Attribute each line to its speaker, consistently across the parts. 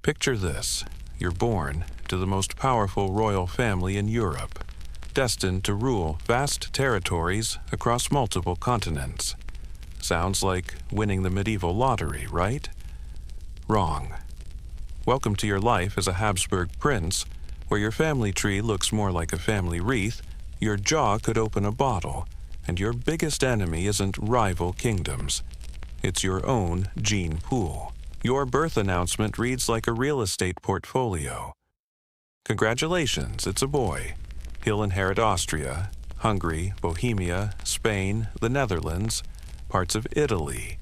Speaker 1: Picture this. You're born to the most powerful royal family in Europe, destined to rule vast territories across multiple continents. Sounds like winning the medieval lottery, right? Wrong. Welcome to your life as a Habsburg Prince, where your family tree looks more like a family wreath, your jaw could open a bottle, and your biggest enemy isn't rival kingdoms. It's your own gene pool. Your birth announcement reads like a real estate portfolio. Congratulations, it's a boy. He'll inherit Austria, Hungary, Bohemia, Spain, the Netherlands, parts of Italy,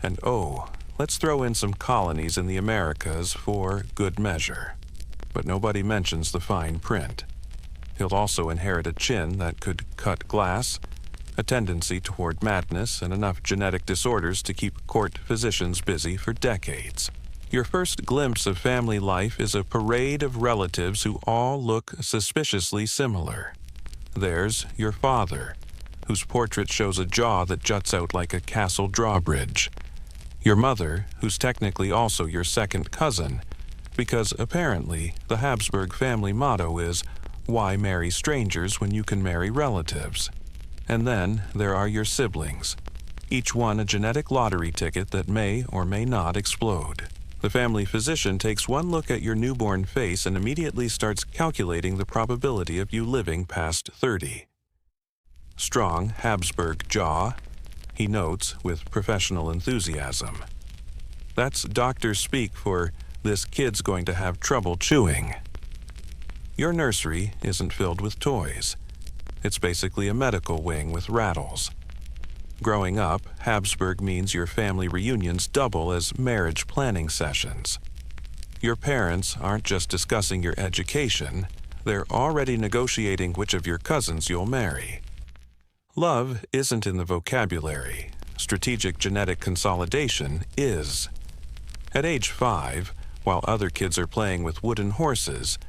Speaker 1: and let's throw in some colonies in the Americas for good measure. But nobody mentions the fine print. He'll also inherit a chin that could cut glass, a tendency toward madness, and enough genetic disorders to keep court physicians busy for decades. Your first glimpse of family life is a parade of relatives who all look suspiciously similar. There's your father, whose portrait shows a jaw that juts out like a castle drawbridge. Your mother, who's technically also your second cousin, because apparently the Habsburg family motto is, "Why marry strangers when you can marry relatives?" And then there are your siblings, each one a genetic lottery ticket that may or may not explode. The family physician takes one look at your newborn face and immediately starts calculating the probability of you living past 30. Strong Habsburg jaw, he notes with professional enthusiasm. That's doctor speak for, "This kid's going to have trouble chewing." Your nursery isn't filled with toys. It's basically a medical wing with rattles. Growing up, Habsburg means your family reunions double as marriage planning sessions. Your parents aren't just discussing your education, they're already negotiating which of your cousins you'll marry. Love isn't in the vocabulary. Strategic genetic consolidation is. At age 5, while other kids are playing with wooden horses,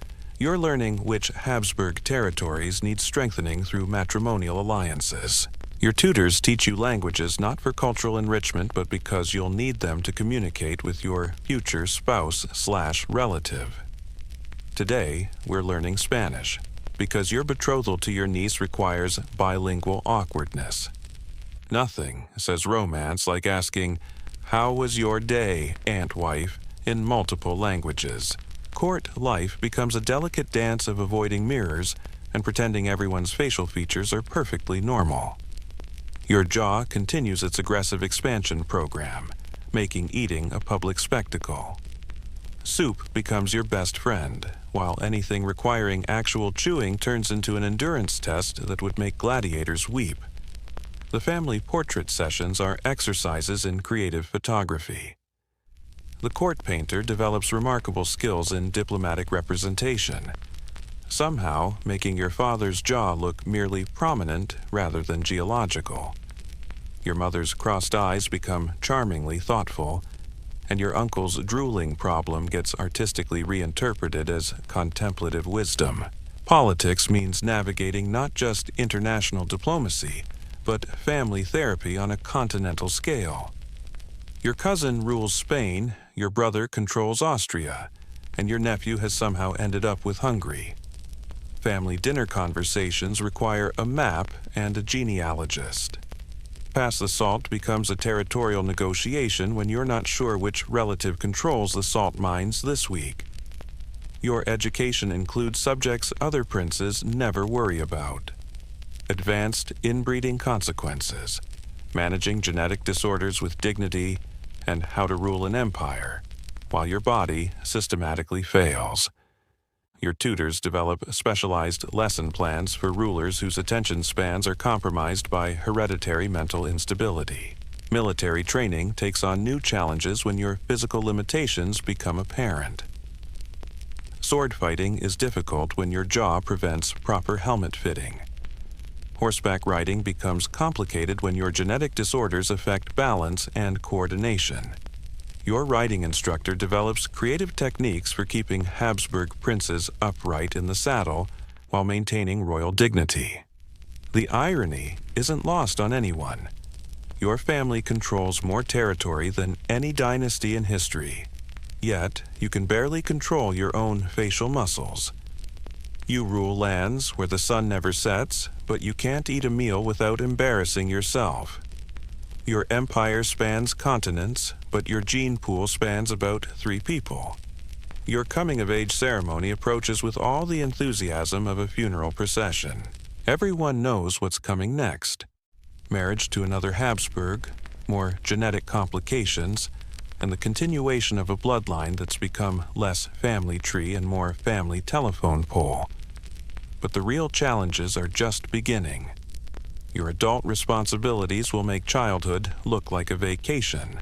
Speaker 1: you're learning which Habsburg territories need strengthening through matrimonial alliances. Your tutors teach you languages not for cultural enrichment, but because you'll need them to communicate with your future spouse/relative. Today, we're learning Spanish, because your betrothal to your niece requires bilingual awkwardness. Nothing says romance like asking, "How was your day, Aunt Wife?" in multiple languages. Court life becomes a delicate dance of avoiding mirrors and pretending everyone's facial features are perfectly normal. Your jaw continues its aggressive expansion program, making eating a public spectacle. Soup becomes your best friend, while anything requiring actual chewing turns into an endurance test that would make gladiators weep. The family portrait sessions are exercises in creative photography. The court painter develops remarkable skills in diplomatic representation, somehow making your father's jaw look merely prominent rather than geological. Your mother's crossed eyes become charmingly thoughtful, and your uncle's drooling problem gets artistically reinterpreted as contemplative wisdom. Politics means navigating not just international diplomacy, but family therapy on a continental scale. Your cousin rules Spain, your brother controls Austria, and your nephew has somehow ended up with Hungary. Family dinner conversations require a map and a genealogist. Pass the salt becomes a territorial negotiation when you're not sure which relative controls the salt mines this week. Your education includes subjects other princes never worry about. Advanced inbreeding consequences, managing genetic disorders with dignity, and how to rule an empire, while your body systematically fails. Your tutors develop specialized lesson plans for rulers whose attention spans are compromised by hereditary mental instability. Military training takes on new challenges when your physical limitations become apparent. Sword fighting is difficult when your jaw prevents proper helmet fitting. Horseback riding becomes complicated when your genetic disorders affect balance and coordination. Your riding instructor develops creative techniques for keeping Habsburg princes upright in the saddle while maintaining royal dignity. The irony isn't lost on anyone. Your family controls more territory than any dynasty in history. Yet, you can barely control your own facial muscles. You rule lands where the sun never sets, but you can't eat a meal without embarrassing yourself. Your empire spans continents, but your gene pool spans about 3 people. Your coming-of-age ceremony approaches with all the enthusiasm of a funeral procession. Everyone knows what's coming next. Marriage to another Habsburg, more genetic complications, and the continuation of a bloodline that's become less family tree and more family telephone pole. But the real challenges are just beginning. Your adult responsibilities will make childhood look like a vacation,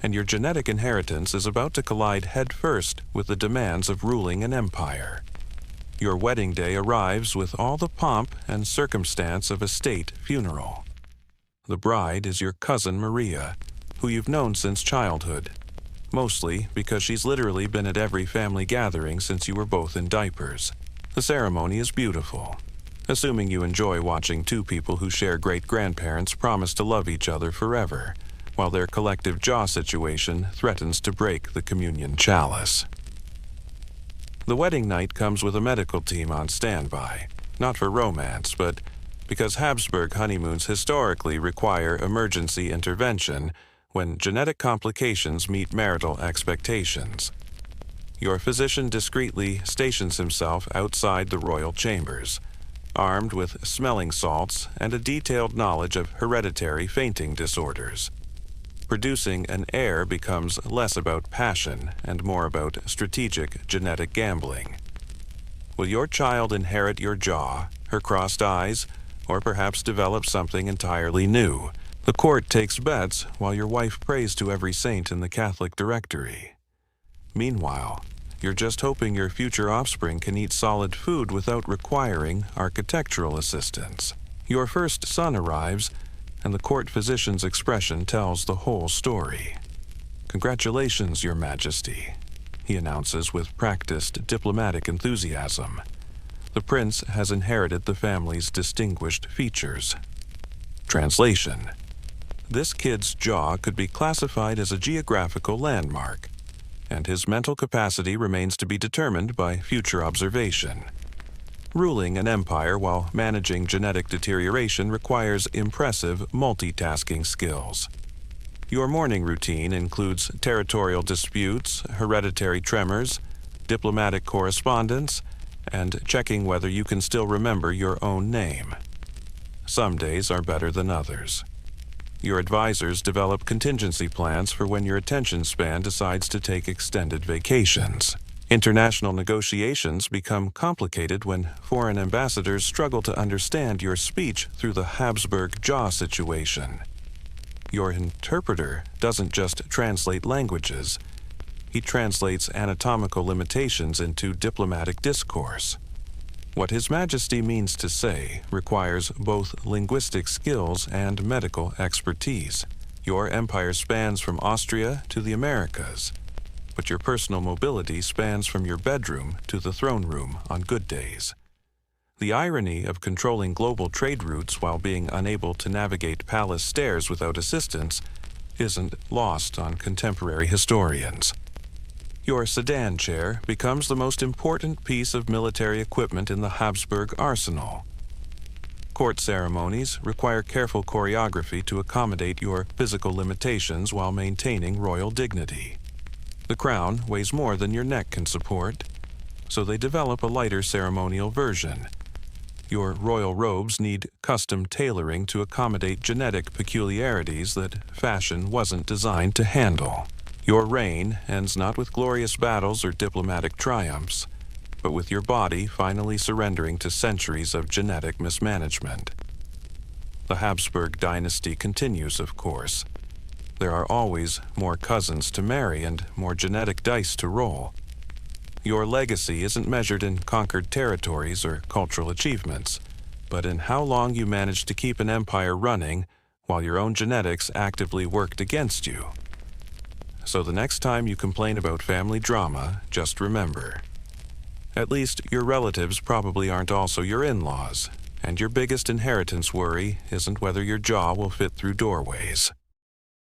Speaker 1: and your genetic inheritance is about to collide headfirst with the demands of ruling an empire. Your wedding day arrives with all the pomp and circumstance of a state funeral. The bride is your cousin Maria, who you've known since childhood, mostly because she's literally been at every family gathering since you were both in diapers. The ceremony is beautiful, assuming you enjoy watching 2 people who share great-grandparents promise to love each other forever, while their collective jaw situation threatens to break the communion chalice. The wedding night comes with a medical team on standby, not for romance, but because Habsburg honeymoons historically require emergency intervention when genetic complications meet marital expectations. Your physician discreetly stations himself outside the royal chambers, armed with smelling salts and a detailed knowledge of hereditary fainting disorders. Producing an heir becomes less about passion and more about strategic genetic gambling. Will your child inherit your jaw, her crossed eyes, or perhaps develop something entirely new? The court takes bets while your wife prays to every saint in the Catholic directory. Meanwhile, you're just hoping your future offspring can eat solid food without requiring architectural assistance. Your first son arrives, and the court physician's expression tells the whole story. "Congratulations, Your Majesty," he announces with practiced diplomatic enthusiasm. The prince has inherited the family's distinguished features. Translation: this kid's jaw could be classified as a geographical landmark, and his mental capacity remains to be determined by future observation. Ruling an empire while managing genetic deterioration requires impressive multitasking skills. Your morning routine includes territorial disputes, hereditary tremors, diplomatic correspondence, and checking whether you can still remember your own name. Some days are better than others. Your advisors develop contingency plans for when your attention span decides to take extended vacations. International negotiations become complicated when foreign ambassadors struggle to understand your speech through the Habsburg jaw situation. Your interpreter doesn't just translate languages, he translates anatomical limitations into diplomatic discourse. What His Majesty means to say requires both linguistic skills and medical expertise. Your empire spans from Austria to the Americas, but your personal mobility spans from your bedroom to the throne room on good days. The irony of controlling global trade routes while being unable to navigate palace stairs without assistance isn't lost on contemporary historians. Your sedan chair becomes the most important piece of military equipment in the Habsburg arsenal. Court ceremonies require careful choreography to accommodate your physical limitations while maintaining royal dignity. The crown weighs more than your neck can support, so they develop a lighter ceremonial version. Your royal robes need custom tailoring to accommodate genetic peculiarities that fashion wasn't designed to handle. Your reign ends not with glorious battles or diplomatic triumphs, but with your body finally surrendering to centuries of genetic mismanagement. The Habsburg dynasty continues, of course. There are always more cousins to marry and more genetic dice to roll. Your legacy isn't measured in conquered territories or cultural achievements, but in how long you managed to keep an empire running while your own genetics actively worked against you. So the next time you complain about family drama, just remember, at least your relatives probably aren't also your in-laws, and your biggest inheritance worry isn't whether your jaw will fit through doorways.